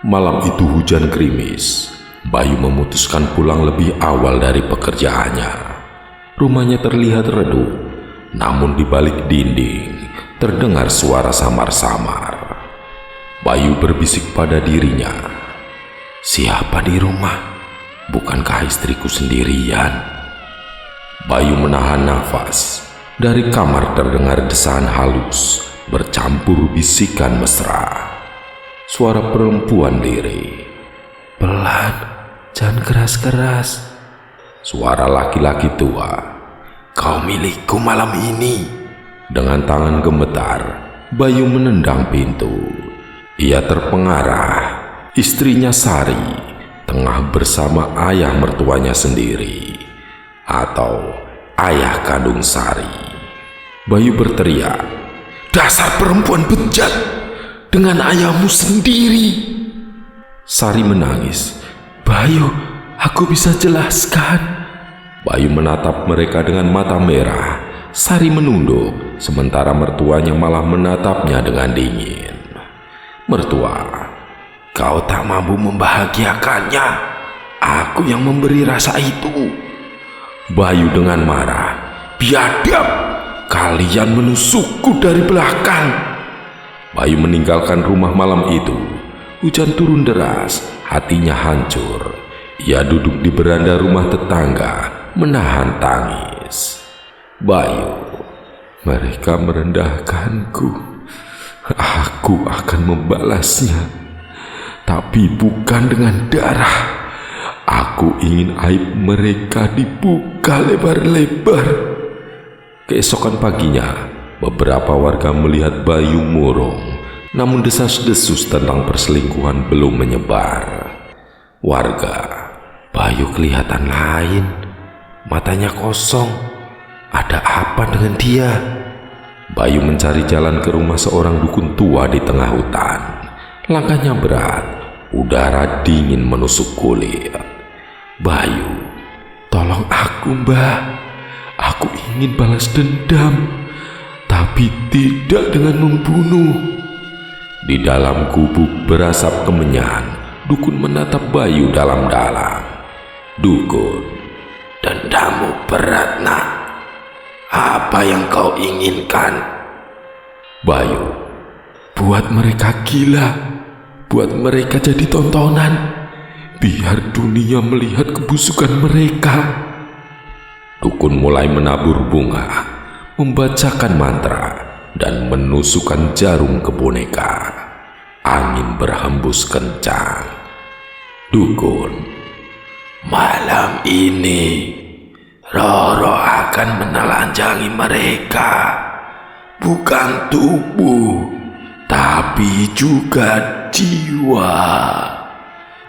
Malam itu hujan gerimis. Bayu memutuskan pulang lebih awal dari pekerjaannya. Rumahnya terlihat redup, namun di balik dinding terdengar suara samar-samar. Bayu berbisik pada dirinya, "Siapa di rumah? Bukankah istriku sendirian?" Bayu menahan nafas. Dari kamar terdengar desahan halus bercampur bisikan mesra. Suara perempuan lirih, "Pelan, jangan keras-keras." Suara laki-laki tua, "Kau milikku malam ini." Dengan tangan gemetar, Bayu menendang pintu. Ia terpengarah. Istrinya Sari tengah bersama ayah mertuanya sendiri, atau ayah kandung Sari. Bayu berteriak, "Dasar perempuan bejat, dengan ayahmu sendiri!" Sari menangis, "Bayu, aku bisa jelaskan." Bayu menatap mereka dengan mata merah. Sari menunduk, sementara mertuanya malah menatapnya dengan dingin. "Mertua, kau tak mampu membahagiakannya. Aku yang memberi rasa itu." Bayu dengan marah, "Biadab, kalian menusukku dari belakang." Bayu meninggalkan rumah malam itu. Hujan turun deras, hatinya hancur. Ia duduk di beranda rumah tetangga, menahan tangis. "Bayu, mereka merendahkanku. Aku akan membalasnya, tapi bukan dengan darah. Aku ingin aib mereka dibuka lebar-lebar." Keesokan paginya, beberapa warga melihat Bayu murung, namun desas-desus tentang perselingkuhan belum menyebar. Warga, "Bayu kelihatan lain, matanya kosong. Ada apa dengan dia?" Bayu mencari jalan ke rumah seorang dukun tua di tengah hutan. Langkahnya berat, udara dingin menusuk kulit. "Bayu, tolong aku, Mbah. Aku ingin balas dendam, tapi tidak dengan membunuh." Di dalam gubuk berasap kemenyan, dukun menatap Bayu dalam-dalam. "Dukun, dendammu berat, nak. Apa yang kau inginkan?" "Bayu, buat mereka gila, buat mereka jadi tontonan, biar dunia melihat kebusukan mereka." Dukun mulai menabur bunga, membacakan mantra, dan menusukkan jarum ke boneka. Angin berhembus kencang. "Dukun, malam ini roh-roh akan menelanjangi mereka. Bukan tubuh, tapi juga jiwa."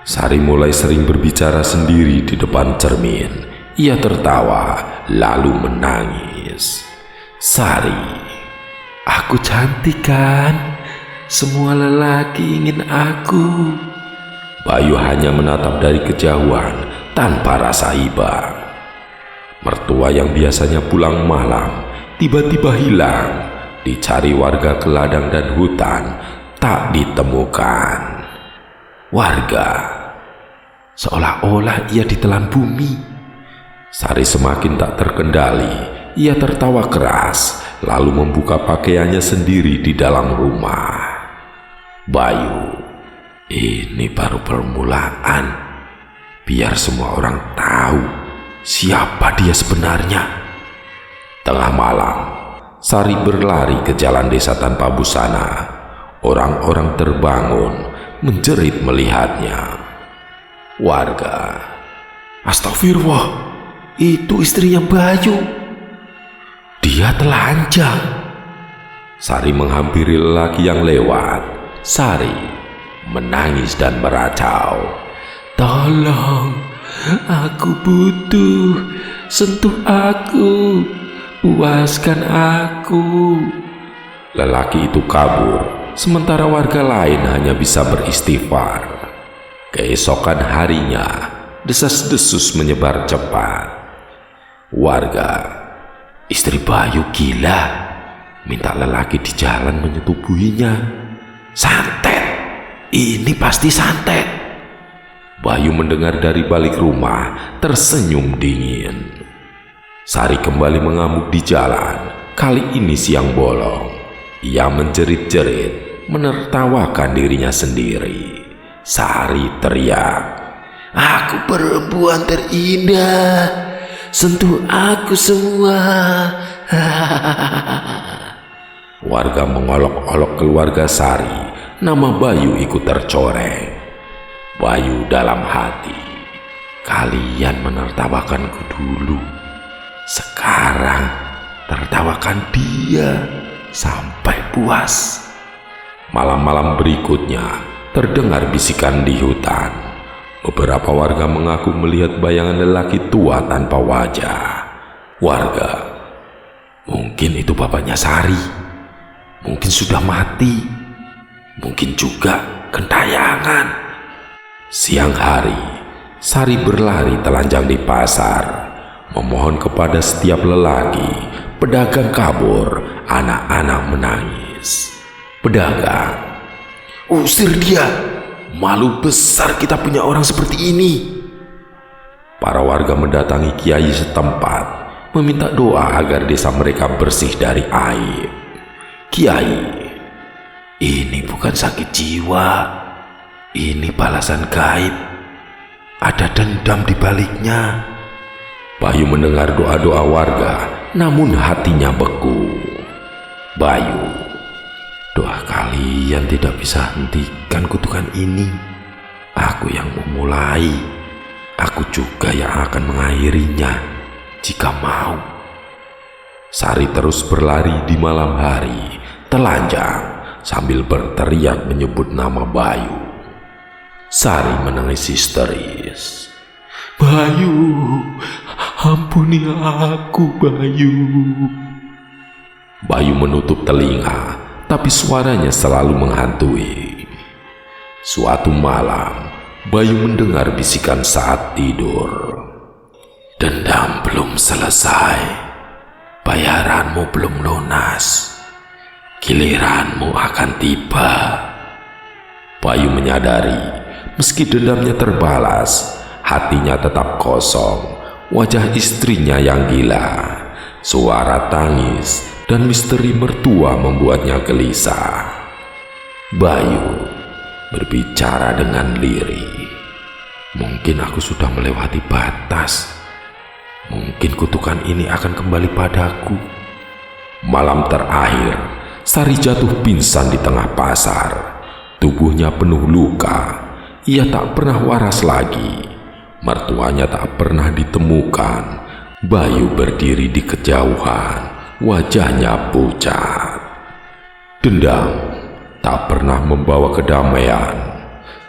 Sari mulai sering berbicara sendiri di depan cermin. Ia tertawa, lalu menangis. "Sari, aku cantik kan? Semua lelaki ingin aku." Bayu hanya menatap dari kejauhan tanpa rasa iba. Mertua yang biasanya pulang malam tiba-tiba hilang. Dicari warga ke ladang dan hutan, tak ditemukan. Warga, seolah-olah ia ditelan bumi. Sari semakin tak terkendali. Ia tertawa keras, lalu membuka pakaiannya sendiri di dalam rumah. "Bayu, ini baru permulaan. Biar semua orang tahu siapa dia sebenarnya." Tengah malam, Sari berlari ke jalan desa tanpa busana. Orang-orang terbangun, menjerit melihatnya. Warga, "Astagfirullah, itu istrinya Bayu. Dia telanjang." Sari menghampiri lelaki yang lewat. Sari menangis dan meracau, "Tolong, aku butuh. Sentuh aku, puaskan aku." Lelaki itu kabur, sementara warga lain hanya bisa beristighfar. Keesokan harinya, desas-desus menyebar cepat. Warga, "Istri Bayu gila, minta lelaki di jalan menyetubuhinya. Santet." Ini pasti santet. Bayu mendengar dari balik rumah, tersenyum dingin. Sari kembali mengamuk di jalan, kali ini siang bolong. Ia menjerit-jerit, menertawakan dirinya sendiri. Sari teriak, "Aku perempuan terindah, sentuh aku semua." Warga mengolok-olok keluarga Sari. Nama Bayu ikut tercoreng. Bayu dalam hati, "Kalian menertawakanku dulu, sekarang tertawakan dia sampai puas." Malam-malam berikutnya terdengar bisikan di hutan. Beberapa warga mengaku melihat bayangan lelaki tua tanpa wajah. Warga, mungkin itu bapaknya Sari, mungkin sudah mati, mungkin juga gentayangan. Siang hari, Sari berlari telanjang di pasar, memohon kepada setiap lelaki. Pedagang kabur, anak-anak menangis. Pedagang, "Usir dia, malu besar kita punya orang seperti ini." Para warga mendatangi kiai setempat, meminta doa agar desa mereka bersih dari aib. "Kiai, ini bukan sakit jiwa, ini balasan gaib. Ada dendam di baliknya." Bayu mendengar doa-doa warga, namun hatinya beku. "Bayu, doa kalian tidak bisa hentikan kutukan ini. Aku yang memulai, aku juga yang akan mengakhirinya jika mau." Sari terus berlari di malam hari, telanjang sambil berteriak menyebut nama Bayu. Sari menangis histeris. "Bayu, ampuni aku, Bayu." Bayu menutup telinga, tapi suaranya selalu menghantui. Suatu malam, Bayu mendengar bisikan saat tidur. "Dendam belum selesai, bayaranmu belum lunas, giliranmu akan tiba." Bayu menyadari, meski dendamnya terbalas, hatinya tetap kosong. Wajah istrinya yang gila, suara tangis, dan misteri mertua membuatnya gelisah. Bayu berbicara dengan lirih. "Mungkin aku sudah melewati batas. Mungkin kutukan ini akan kembali padaku." Malam terakhir, Sari jatuh pingsan di tengah pasar. Tubuhnya penuh luka. Ia tak pernah waras lagi. Mertuanya tak pernah ditemukan. Bayu berdiri di kejauhan, wajahnya pucat. Dendam tak pernah membawa kedamaian.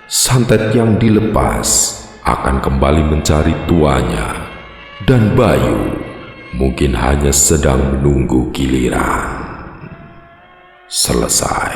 Santet yang dilepas akan kembali mencari tuanya, dan Bayu mungkin hanya sedang menunggu giliran. Selesai.